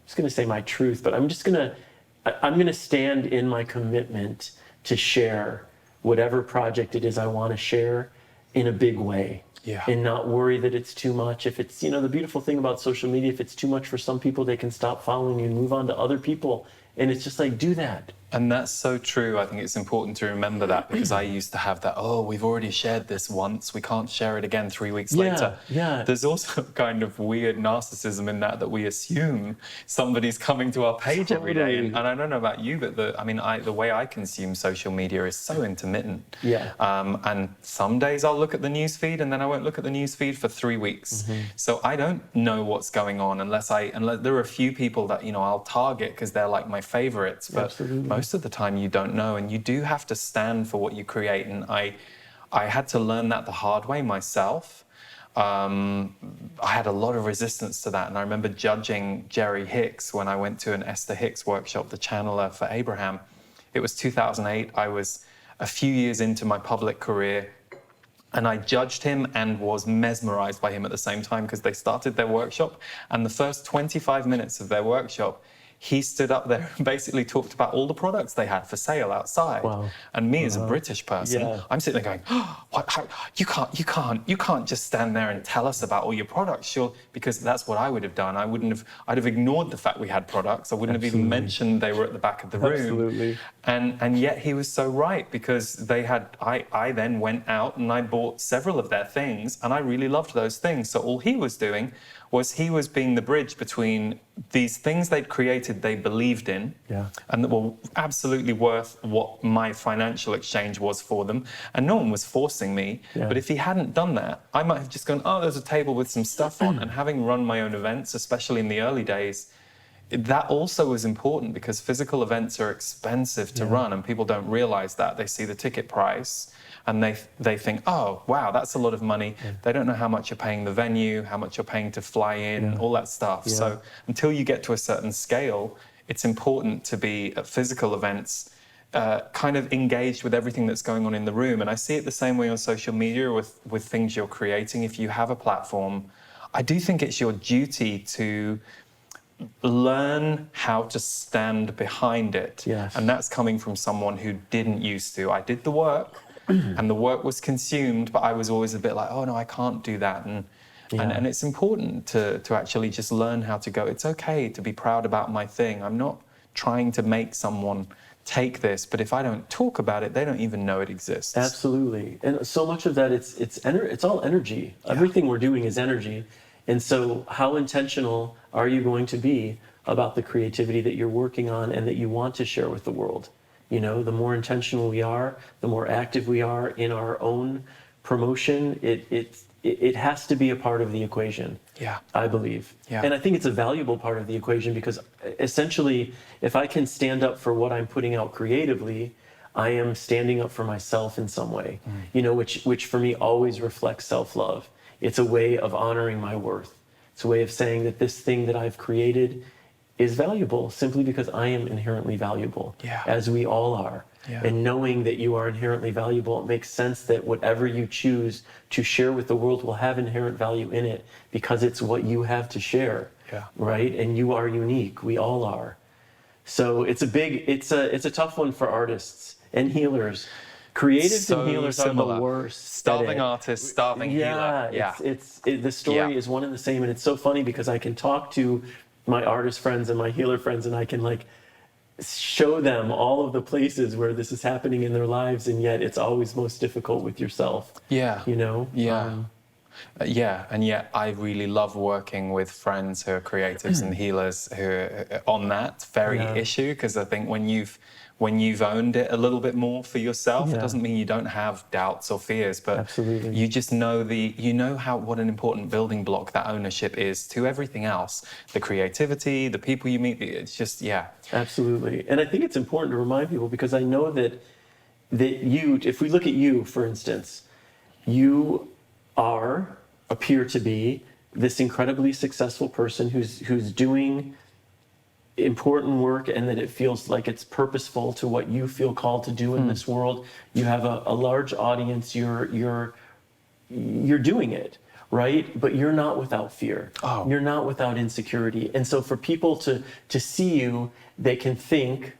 Speaker 3: just going to say my truth, but I'm going to stand in my commitment to share whatever project it is I want to share in a big way. And not worry that it's too much. If it's, the beautiful thing about social media, if it's too much for some people, they can stop following you and move on to other people. And it's just like, do that.
Speaker 2: And that's so true. I think it's important to remember that, because I used to have that, we've already shared this once, we can't share it again 3 weeks later. There's also kind of weird narcissism in that we assume somebody's coming to our page every day. And I don't know about you, but the way I consume social media is so intermittent. And some days I'll look at the news feed and then I won't look at the news feed for 3 weeks. So I don't know what's going on unless there are a few people that, I'll target because they're like my favorites. But most of the time you don't know, and you do have to stand for what you create. And I had to learn that the hard way myself. I had a lot of resistance to that, and I remember judging Jerry Hicks when I went to an Esther Hicks workshop, the channeler for Abraham. It was 2008. I was a few years into my public career, and I judged him and was mesmerized by him at the same time, because they started their workshop, and the first 25 minutes of their workshop, he stood up there and basically talked about all the products they had for sale outside. And me as a British person, I'm sitting there going, you can't just stand there and tell us about all your products, sure, because that's what I would have done. I'd have ignored the fact we had products. I wouldn't have even mentioned they were at the back of the room. And yet he was so right, because I then went out and I bought several of their things, and I really loved those things. So all he was doing was he was being the bridge between these things they'd created they believed in, and that were absolutely worth what my financial exchange was for them, and no one was forcing me. But if he hadn't done that, I might have just gone, there's a table with some stuff on. And having run my own events, especially in the early days, that also was important, because physical events are expensive to run, and people don't realize that. They see the ticket price and they think, oh, wow, that's a lot of money. They don't know how much you're paying the venue, how much you're paying to fly in, all that stuff. So until you get to a certain scale, it's important to be at physical events kind of engaged with everything that's going on in the room. And I see it the same way on social media with things you're creating. If you have a platform, I do think it's your duty to learn how to stand behind it. And that's coming from someone who didn't used to. I did the work, and the work was consumed, but I was always a bit like, oh no, I can't do that. And it's important to actually just learn how to go, it's okay to be proud about my thing. I'm not trying to make someone take this, but if I don't talk about it, they don't even know it exists.
Speaker 3: Absolutely. And so much of that, it's all energy. Everything we're doing is energy. And so how intentional are you going to be about the creativity that you're working on and that you want to share with the world? The more intentional we are, the more active we are in our own promotion, it has to be a part of the equation, I believe. And I think it's a valuable part of the equation, because essentially, if I can stand up for what I'm putting out creatively, I am standing up for myself in some way, which for me always reflects self-love. It's a way of honoring my worth. It's a way of saying that this thing that I've created is valuable simply because I am inherently valuable, as we all are. and knowing that you are inherently valuable, it makes sense that whatever you choose to share with the world will have inherent value in it because it's what you have to share, right? And you are unique. We all are. So it's a tough one for artists and healers. Creatives and healers are the worst.
Speaker 2: Starving artist, starving healer. Yeah,
Speaker 3: the story is one and the same, and it's so funny because I can talk to my artist friends and my healer friends, and I can like show them all of the places where this is happening in their lives, and yet it's always most difficult with yourself.
Speaker 2: Yeah,
Speaker 3: you know.
Speaker 2: And yet I really love working with friends who are creatives and healers who are on that very issue, because I think when you've owned it a little bit more for yourself, it doesn't mean you don't have doubts or fears, but
Speaker 3: absolutely,
Speaker 2: you just know what an important building block that ownership is to everything else, the creativity, the people you meet. It's just
Speaker 3: absolutely. And I think it's important to remind people, because I know that you, if we look at you, for instance, you appear to be this incredibly successful person who's doing important work, and that it feels like it's purposeful to what you feel called to do in this world. You have a large audience. You're doing it, right? But you're not without fear. You're not without insecurity. And so for people to see you, they can think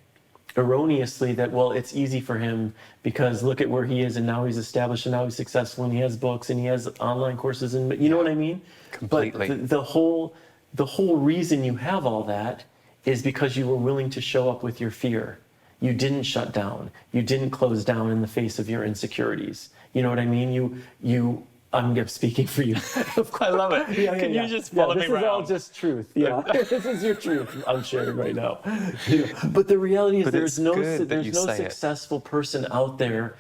Speaker 3: erroneously that, well, it's easy for him because look at where he is, and now he's established, and now he's successful, and he has books, and he has online courses, and you know what I mean?
Speaker 2: Completely.
Speaker 3: But the whole reason you have all that is because you were willing to show up with your fear. You didn't shut down. You didn't close down in the face of your insecurities. You know what I mean? I'm speaking for you.
Speaker 2: I love it. Can you just follow me around?
Speaker 3: This is all just truth. Yeah, this is your truth I'm sharing right now. But the reality is there's no successful person out there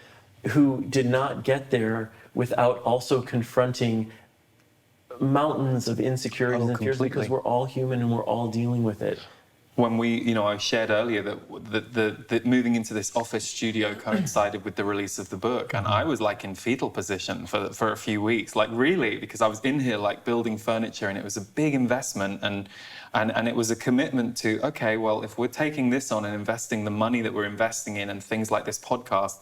Speaker 3: who did not get there without also confronting mountains of insecurities and fears, because we're all human and we're all dealing with it.
Speaker 2: When I shared earlier that moving into this office studio coincided with the release of the book, and I was like in fetal position for a few weeks, like really, because I was in here like building furniture, and it was a big investment, and it was a commitment to, okay, well, if we're taking this on and investing the money that we're investing in and things like this podcast,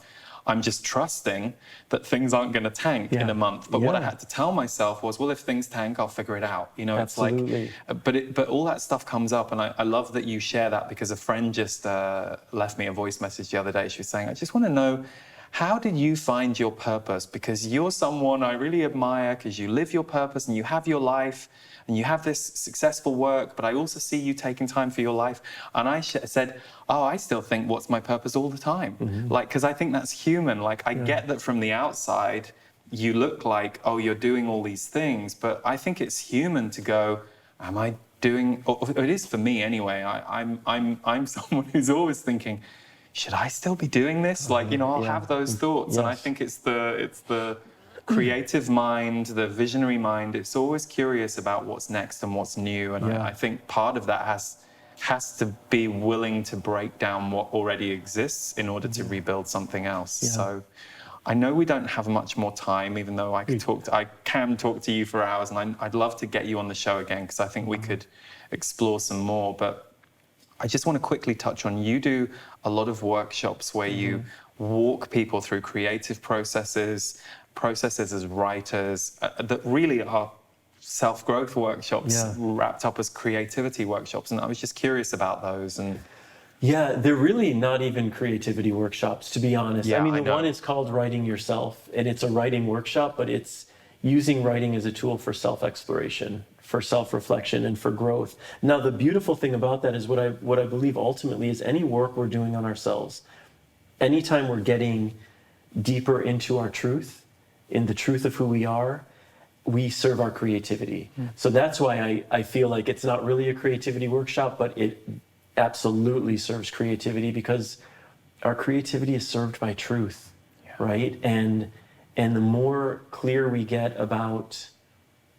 Speaker 2: I'm just trusting that things aren't going to tank in a month. But what I had to tell myself was, well, if things tank, I'll figure it out.
Speaker 3: Absolutely.
Speaker 2: It's like, but all that stuff comes up, and I love that you share that, because a friend just left me a voice message the other day. She was saying, I just want to know, how did you find your purpose? Because you're someone I really admire, because you live your purpose and you have your life and you have this successful work, but I also see you taking time for your life. And I said, I still think what's my purpose all the time. Like, because I think that's human. Like, I get that from the outside, you look like, you're doing all these things, but I think it's human to go, am I doing, or it is for me anyway, I'm someone who's always thinking, should I still be doing this? Like, I'll have those thoughts. And I think it's the creative mind, the visionary mind. It's always curious about what's next and what's new. And I think part of that has to be willing to break down what already exists in order to rebuild something else. So I know we don't have much more time, even though I can talk to you for hours, and I'd love to get you on the show again, because I think we could explore some more. But I just want to quickly touch on, you do a lot of workshops where you walk people through creative processes as writers that really are self-growth workshops wrapped up as creativity workshops. And I was just curious about those. And
Speaker 3: they're really not even creativity workshops, to be honest. I mean, the one is called Writing Yourself, and it's a writing workshop, but it's using writing as a tool for self-exploration, for self-reflection, and for growth. Now, the beautiful thing about that is what I believe ultimately is any work we're doing on ourselves, anytime we're getting deeper into our truth, in the truth of who we are, we serve our creativity. So that's why I feel like it's not really a creativity workshop, but it absolutely serves creativity, because our creativity is served by truth, right? And the more clear we get about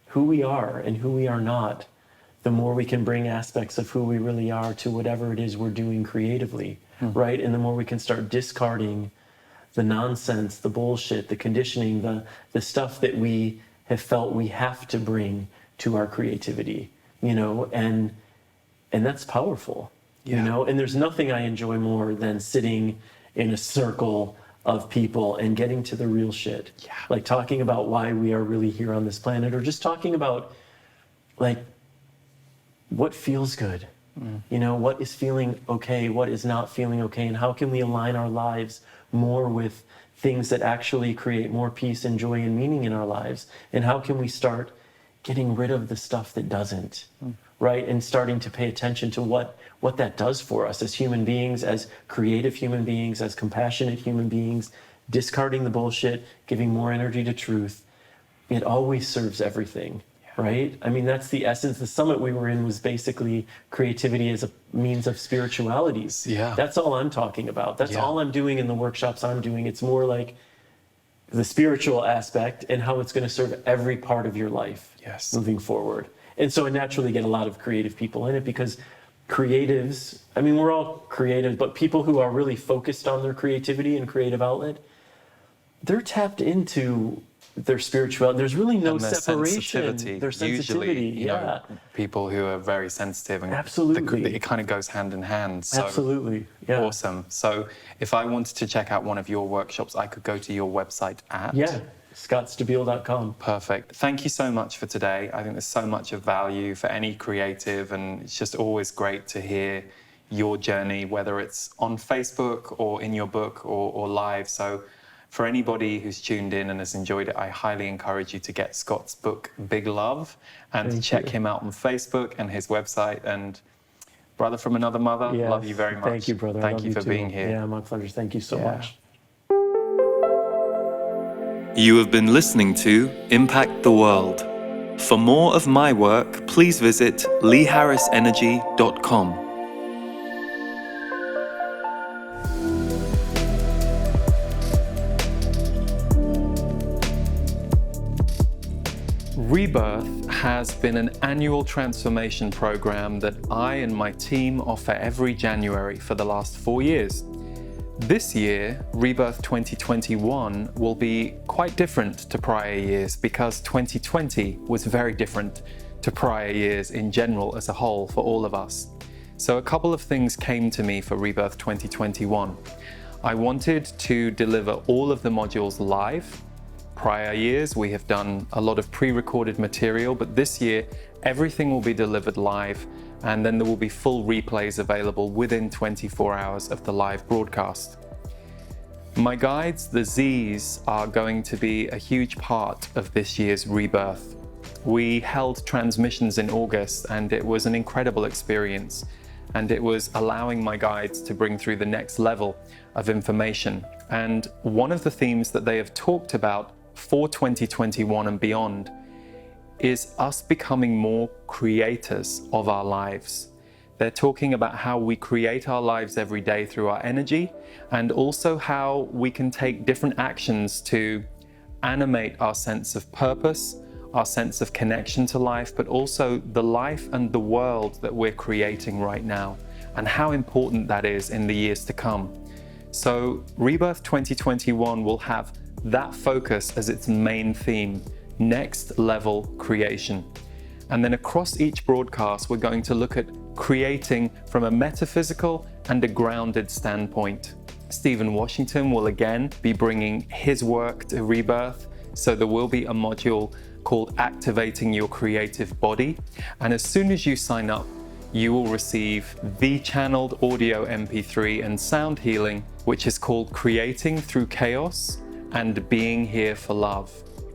Speaker 3: who we are and who we are not, the more we can bring aspects of who we really are to whatever it is we're doing creatively, right? And the more we can start discarding the nonsense, the bullshit, the conditioning, the stuff that we have felt we have to bring to our creativity, and that's powerful, and there's nothing I enjoy more than sitting in a circle of people and getting to the real shit.
Speaker 2: Yeah.
Speaker 3: Like talking about why we are really here on this planet, or just talking about like what feels good. You know, what is feeling okay, what is not feeling okay, and how can we align our lives more with things that actually create more peace and joy and meaning in our lives, and how can we start getting rid of the stuff that doesn't, right? And starting to pay attention to what that does for us as human beings, as creative human beings, as compassionate human beings, discarding the bullshit, giving more energy to truth. It always serves everything. Right? I mean, that's the essence. The summit we were in was basically creativity as a means of spirituality.
Speaker 2: Yeah.
Speaker 3: That's all I'm talking about. That's all I'm doing in the workshops I'm doing. It's more like the spiritual aspect and how it's going to serve every part of your life moving forward. And so I naturally get a lot of creative people in it, because creatives, I mean, we're all creative, but people who are really focused on their creativity and creative outlet, they're tapped into their spirituality. There's really no separation. Their sensitivity.
Speaker 2: Usually, you know, people who are very sensitive, and
Speaker 3: absolutely,
Speaker 2: it kind of goes hand in hand. So
Speaker 3: absolutely, yeah.
Speaker 2: Awesome. So if I wanted to check out one of your workshops, I could go to your website at
Speaker 3: scottstabile.com.
Speaker 2: Perfect. Thank you so much for today. I think there's so much of value for any creative, and it's just always great to hear your journey, whether it's on Facebook or in your book or live. So for anybody who's tuned in and has enjoyed it, I highly encourage you to get Scott's book, Big Love, and to check him out on Facebook and his website. And brother from another mother, love you very much.
Speaker 3: Thank you, brother.
Speaker 2: Thank you for being here.
Speaker 3: Yeah, my pleasure. Thank you so much.
Speaker 1: You have been listening to Impact the World. For more of my work, please visit leeharrisenergy.com.
Speaker 2: Rebirth has been an annual transformation program that I and my team offer every January for the last 4 years. This year, Rebirth 2021 will be quite different to prior years, because 2020 was very different to prior years in general as a whole for all of us. So a couple of things came to me for Rebirth 2021. I wanted to deliver all of the modules live. Prior years, we have done a lot of pre-recorded material, but this year, everything will be delivered live, and then there will be full replays available within 24 hours of the live broadcast. My guides, the Z's, are going to be a huge part of this year's Rebirth. We held transmissions in August, and it was an incredible experience, and it was allowing my guides to bring through the next level of information. And one of the themes that they have talked about for 2021 and beyond is us becoming more creators of our lives. They're talking about how we create our lives every day through our energy, and also how we can take different actions to animate our sense of purpose, our sense of connection to life, but also the life and the world that we're creating right now, and how important that is in the years to come. So Rebirth 2021 will have that focus as its main theme, next level creation. And then across each broadcast, we're going to look at creating from a metaphysical and a grounded standpoint. Stephen Washington will again be bringing his work to Rebirth. So there will be a module called Activating Your Creative Body. And as soon as you sign up, you will receive the channeled audio MP3 and sound healing, which is called Creating Through Chaos and Being Here for Love.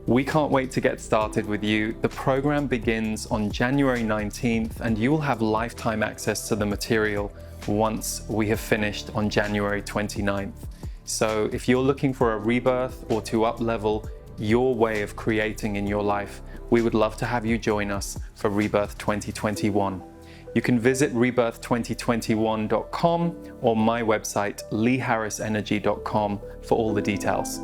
Speaker 2: We can't wait to get started with you. The program begins on January 19th, and you will have lifetime access to the material once we have finished on January 29th. So if you're looking for a rebirth or to up-level your way of creating in your life, we would love to have you join us for Rebirth 2021. You can visit rebirth2021.com or my website, leeharrisenergy.com, for all the details.